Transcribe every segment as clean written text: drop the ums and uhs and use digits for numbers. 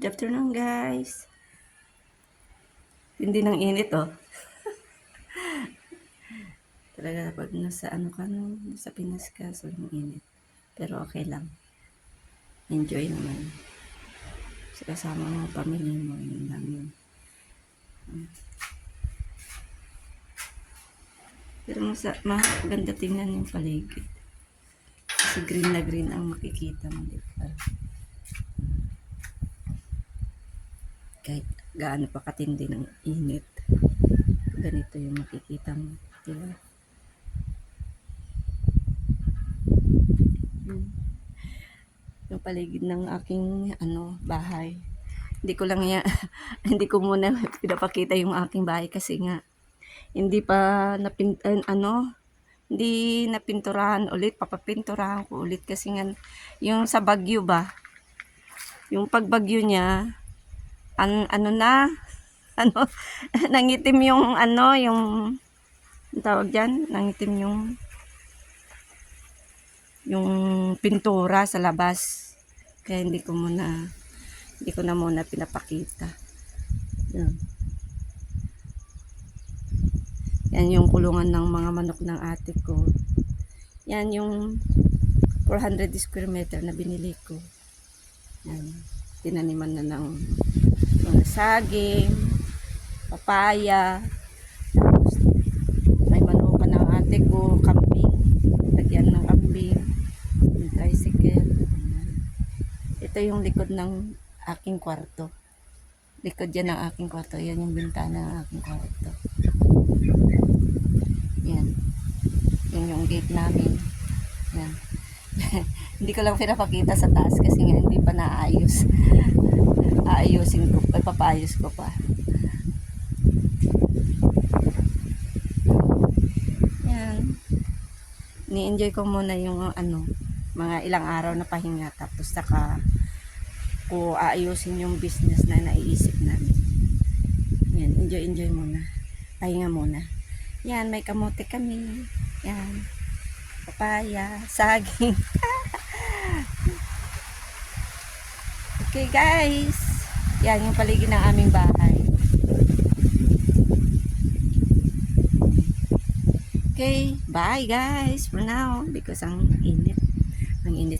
Good afternoon, guys. Hindi ng init, oh. Talaga, pag nasa ano ka, no, sa Pinas ka, sobrang init. Pero okay lang. Enjoy naman. Kasi kasama mo, pamilya mo, yun lang yun. Pero maganda tingnan yung paligid. Kasi green na green ang makikita mo, di ba? Kahit gaano pa katindi ng init, ganito yung makikita mo, di ba? Yung paligid ng aking bahay. Hindi ko lang hindi ko muna pinapakita yung aking bahay kasi nga hindi pa hindi napinturahan ulit, papapinturahan ko ulit kasi nga yung sa bagyo ba, yung pagbagyo niya, ano na, ano, nangitim yung yung tawag diyan, nangitim yung pintura sa labas. Kaya hindi ko na muna pinapakita. Yan. Yan yung kulungan ng mga manok ng ate ko. Yan yung 400 square meter na binili ko. Yan. Tinaniman na ng mga saging, papaya. Tapos may manukan ng ate ko, kambing. Lagyan ng kambing. Yung tricycle. Ito yung likod ng aking kwarto. Likod yan ng aking kwarto. Yan yung bintana ng aking kwarto. Yan. Yan yung gate namin. Yan. Hindi ko lang pinapakita sa taas kasi nga hindi pa naayos. Aayusin ko, papayos ko pa. Yan. Ni-enjoy ko muna yung mga ilang araw na pahinga tapos saka ko aayusin yung business na naiisip namin. Yan, enjoy muna. Pahinga muna. Yan, may kamote kami. Yan. Papaya, saging. Okay, guys. Yan yung paligid ng aming bahay. Okay, bye guys for now because ang init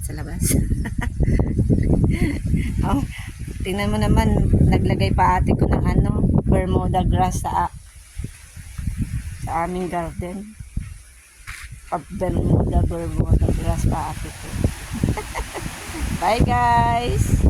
sa labas. Oh, tingnan mo naman, naglagay pa ate ko ng Bermuda grass sa aming garden. Bermuda grass pa ate ko. Bye guys.